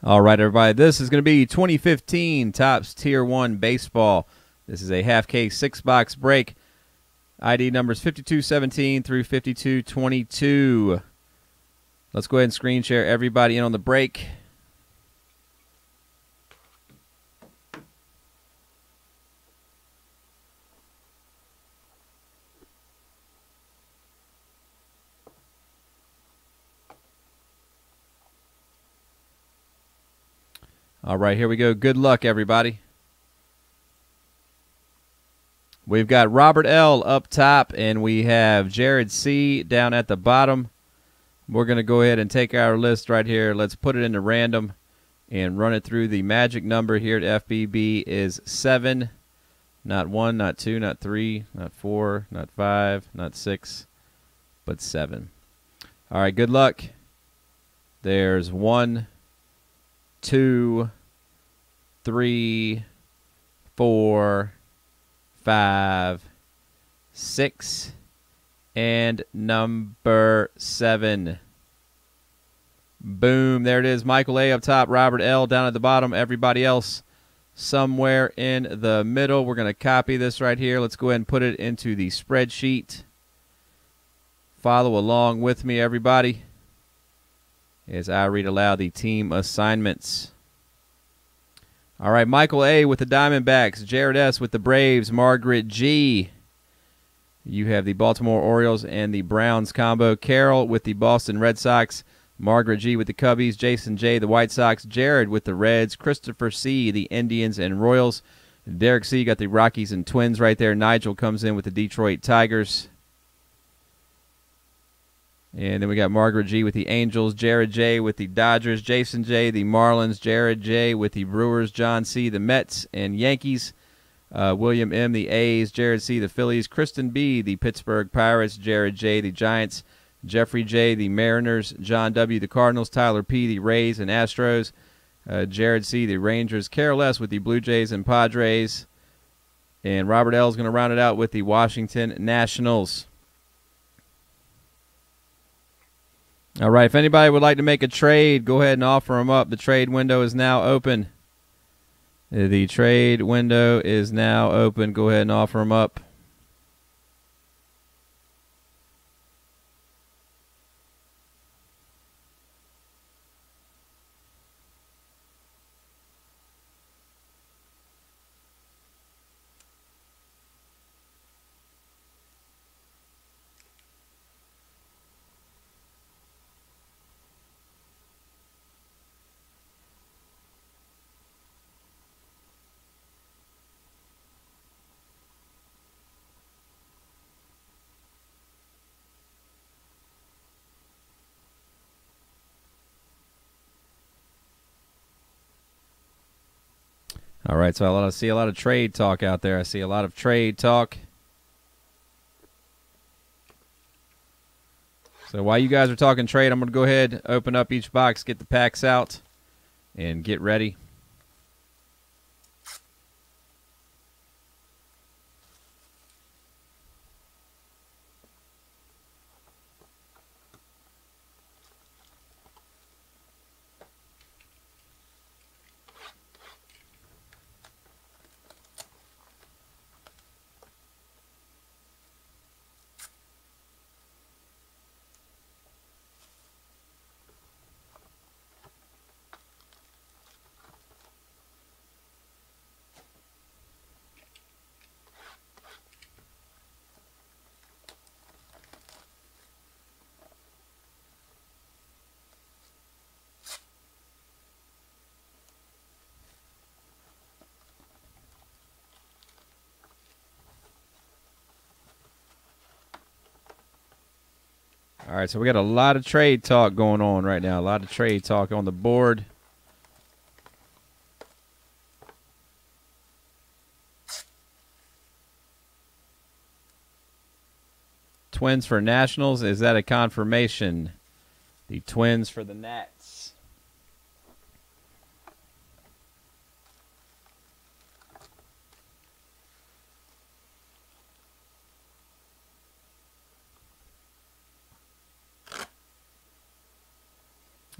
All right, everybody. This is going to be 2015 Topps Tier 1 Baseball. This is a half case 6-box break. ID numbers 5217 through 5222. Let's go ahead and screen share everybody in on the break. All right, here we go. Good luck, everybody. We've got Robert L. up top, and we have Jared C. down at the bottom. We're going to go ahead and take our list right here. Let's put it into random and run it through. The magic number here at FBB is 7. Not 1, not 2, not 3, not 4, not 5, not 6, but 7. All right, good luck. There's 1, 2, 3, 4, 5, 6, and number 7. Boom, there it is. Michael A. up top, Robert L. down at the bottom, everybody else somewhere in the middle. We're going to copy this right here. Let's go ahead and put it into the spreadsheet. Follow along with me, everybody, as I read aloud the team assignments. All right, Michael A. with the Diamondbacks, Jared S. with the Braves, Margaret G. You have the Baltimore Orioles and the Browns combo. Carol with the Boston Red Sox, Margaret G. with the Cubbies, Jason J. the White Sox, Jared with the Reds, Christopher C. the Indians and Royals, Derek C. got the Rockies and Twins right there. Nigel comes in with the Detroit Tigers. And then we got Margaret G. with the Angels, Jared J. with the Dodgers, Jason J. the Marlins, Jared J. with the Brewers, John C. the Mets and Yankees, William M. the A's, Jared C. the Phillies, Kristen B. the Pittsburgh Pirates, Jared J. the Giants, Jeffrey J. the Mariners, John W. the Cardinals, Tyler P. the Rays and Astros, Jared C. the Rangers, Carol S. with the Blue Jays and Padres, and Robert L. is going to round it out with the Washington Nationals. All right, if anybody would like to make a trade, go ahead and offer them up. The trade window is now open. The trade window is now open. Go ahead and offer them up. All right, so I see a lot of trade talk out there. I see a lot of trade talk. So while you guys are talking trade, I'm going to go ahead, open up each box, get the packs out, and get ready. All right, so we got a lot of trade talk going on right now. A lot of trade talk on the board. Twins for Nationals. Is that a confirmation? The Twins for the Nats.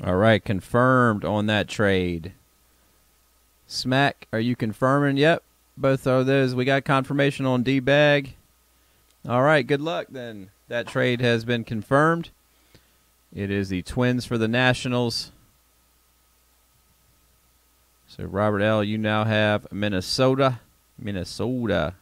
All right, confirmed on that trade. Smack, are you confirming? Yep, both of those. We got confirmation on D-Bag. All right, good luck then. That trade has been confirmed. It is the Twins for the Nationals. So, Robert L., you now have Minnesota. Minnesota.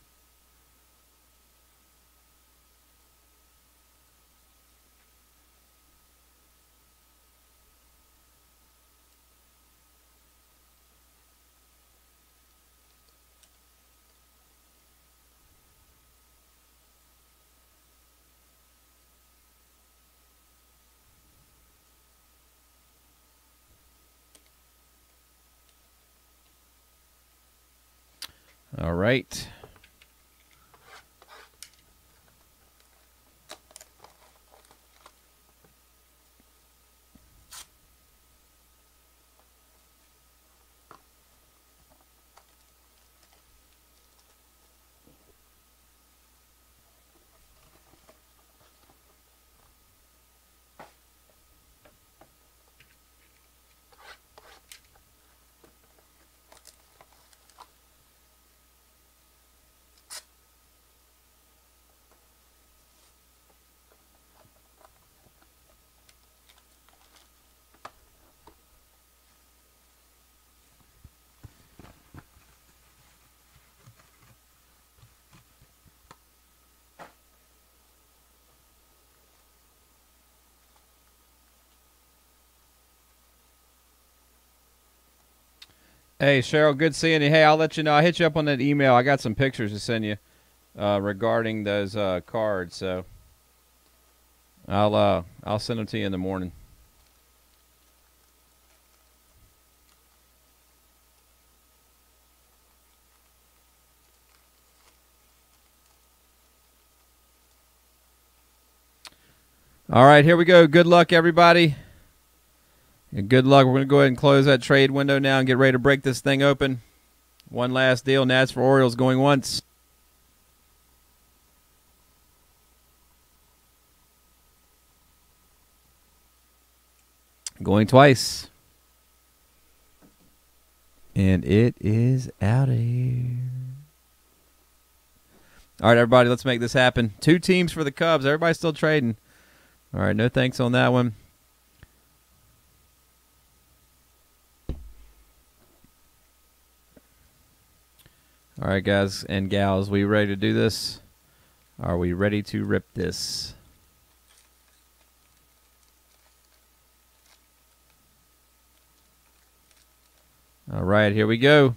All right. Hey, Cheryl, good seeing you. Hey, I'll let you know. I hit you up on that email. I got some pictures to send you regarding those cards. So I'll send them to you in the morning. All right, here we go. Good luck, everybody. And good luck. We're going to go ahead and close that trade window now and get ready to break this thing open. One last deal. Nats for Orioles going once. Going twice. And it is out of here. All right, everybody, let's make this happen. 2 teams for the Cubs. Everybody's still trading. All right, no thanks on that one. All right, guys and gals, we ready to do this? Are we ready to rip this? All right, here we go.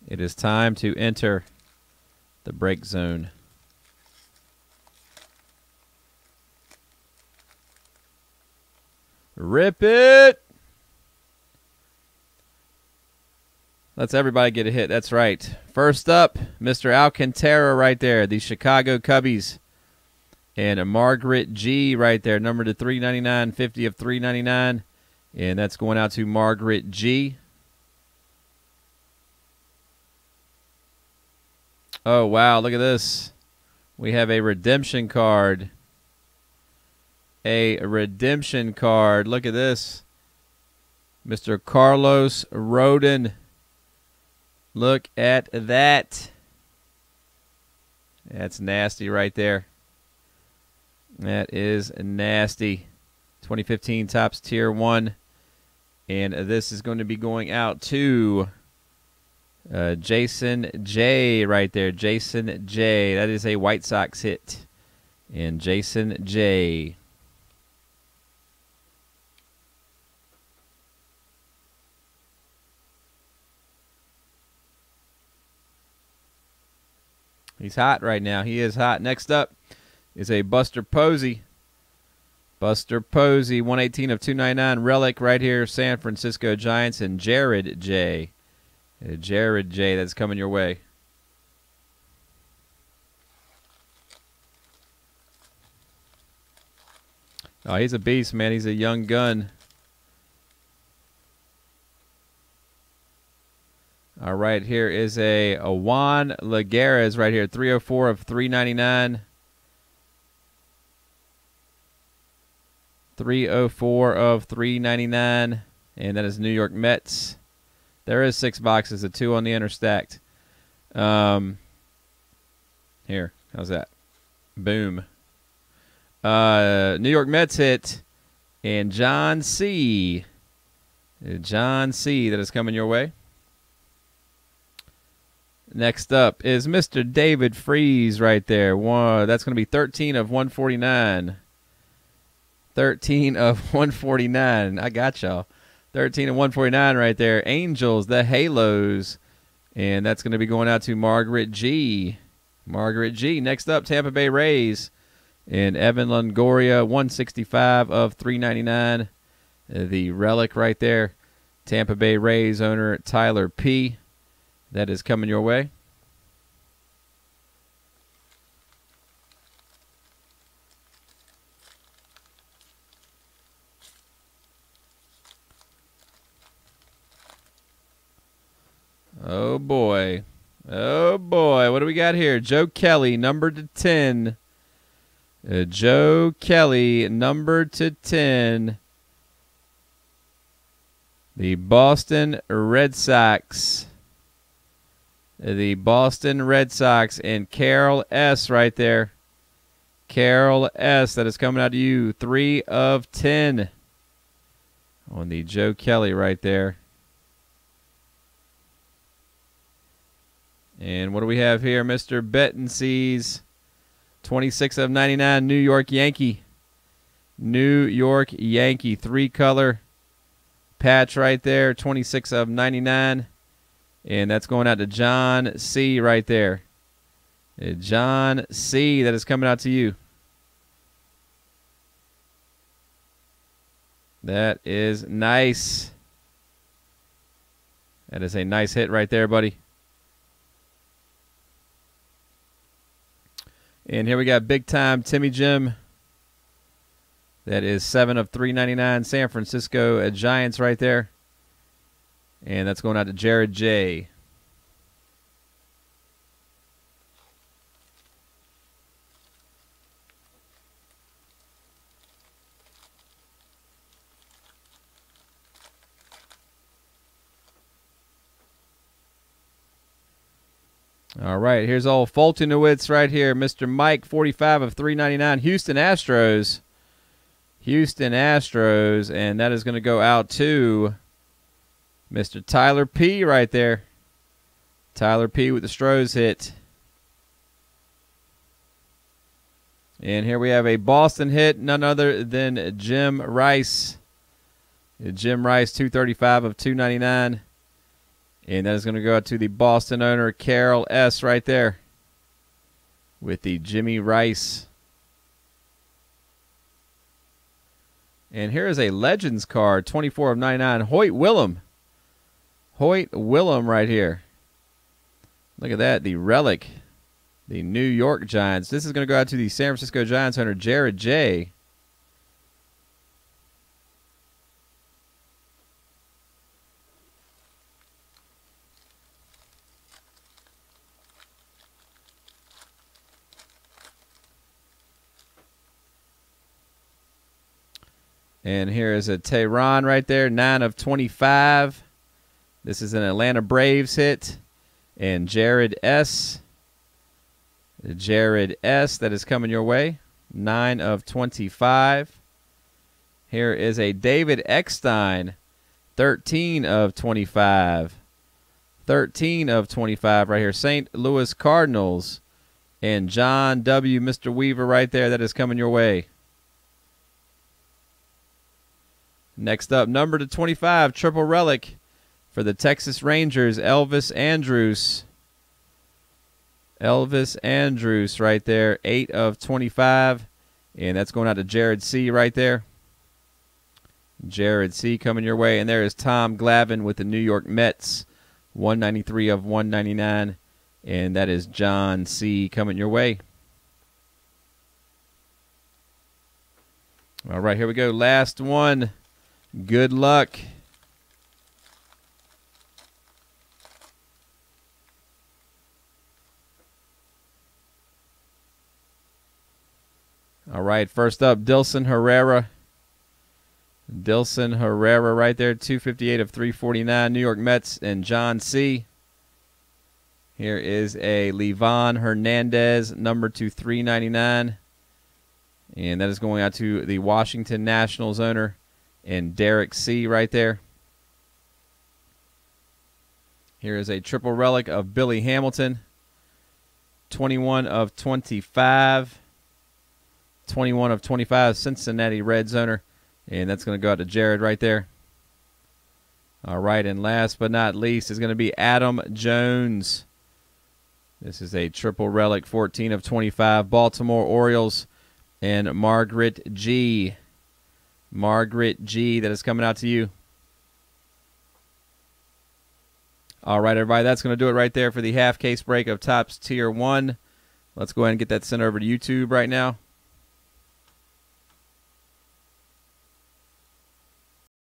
It is time to enter the break zone. Rip it! Let's everybody get a hit. That's right. First up, Mr. Alcantara right there, the Chicago Cubbies. And a Margaret G right there, number to 399, 50 of 399. And that's going out to Margaret G. Oh, wow, look at this. We have a redemption card. A redemption card. Look at this. Mr. Carlos Rodon. Look at that. That's nasty right there. That is nasty. 2015 Topps Tier 1. And this is going to be going out to Jason J right there. Jason J. That is a White Sox hit. And Jason J. He's hot right now. He is hot. Next up is a Buster Posey. Buster Posey, 118 of 299. Relic right here, San Francisco Giants. And Jared J. Jared J. That's coming your way. Oh, he's a beast, man. He's a young gun. All right, here is a Juan Lagares right here, 304 of 399. 304 of 399, and that is New York Mets. There is 6 boxes, the 2 on the inner stacked. Here, how's that? Boom. New York Mets hit, and John C. John C. That is coming your way. Next up is Mr. David Freese right there. That's going to be 13 of 149. 13 of 149. I got y'all. 13 of 149 right there. Angels, the Halos. And that's going to be going out to Margaret G. Margaret G. Next up, Tampa Bay Rays. And Evan Longoria, 165 of 399. The relic right there. Tampa Bay Rays owner Tyler P. That is coming your way. Oh, boy. Oh, boy. What do we got here? Joe Kelly, numbered to 10. Joe Kelly, numbered to 10. The Boston Red Sox. The Boston Red Sox and Carol S. right there. Carol S. That is coming out to you. 3 of 10 on the Joe Kelly right there. And what do we have here? Mr. Bettensees. 26 of 99. New York Yankee. New York Yankee. 3-color patch right there. 26 of 99. And that's going out to John C. right there. John C. That is coming out to you. That is nice. That is a nice hit right there, buddy. And here we got big time Timmy Jim. That is 7 of 399. San Francisco Giants right there. And that's going out to Jared J. All right, here's old Fultonowitz right here. Mr. Mike, 45 of 399. Houston Astros. Houston Astros, and that is going to go out to Mr. Tyler P. right there. Tyler P. with the Stros hit. And here we have a Boston hit, none other than Jim Rice. Jim Rice, 235 of 299. And that is going to go out to the Boston owner, Carol S. right there with the Jimmy Rice. And here is a Legends card, 24 of 99. Hoyt Willem. Hoyt Willem right here. Look at that, the relic. The New York Giants. This is going to go out to the San Francisco Giants owner, Jared J. And here is a Tehran right there, 9 of 25. This is an Atlanta Braves hit. And Jared S. Jared S. That is coming your way, 9 of 25. Here is a David Eckstein, 13 of 25. 13 of 25 right here. St. Louis Cardinals. And John W. Mr. Weaver right there. That is coming your way. Next up, number to 25, triple relic for the Texas Rangers, Elvis Andrus. Elvis Andrus right there, 8 of 25. And that's going out to Jared C. right there. Jared C. coming your way. And there is Tom Glavine with the New York Mets, 193 of 199. And that is John C. coming your way. All right, here we go. Last one. Good luck. All right, first up, Dilson Herrera. Dilson Herrera right there, 258 of 349. New York Mets and John C. Here is a Livan Hernandez, number to 399. And that is going out to the Washington Nationals owner and Derek C. right there. Here is a triple relic of Billy Hamilton, 21 of 25. 21 of 25, Cincinnati Reds owner. And that's going to go out to Jared right there. All right, and last but not least is going to be Adam Jones. This is a triple relic, 14 of 25, Baltimore Orioles and Margaret G. Margaret G, that is coming out to you. All right, everybody, that's going to do it right there for the half case break of Topps Tier 1. Let's go ahead and get that sent over to YouTube right now.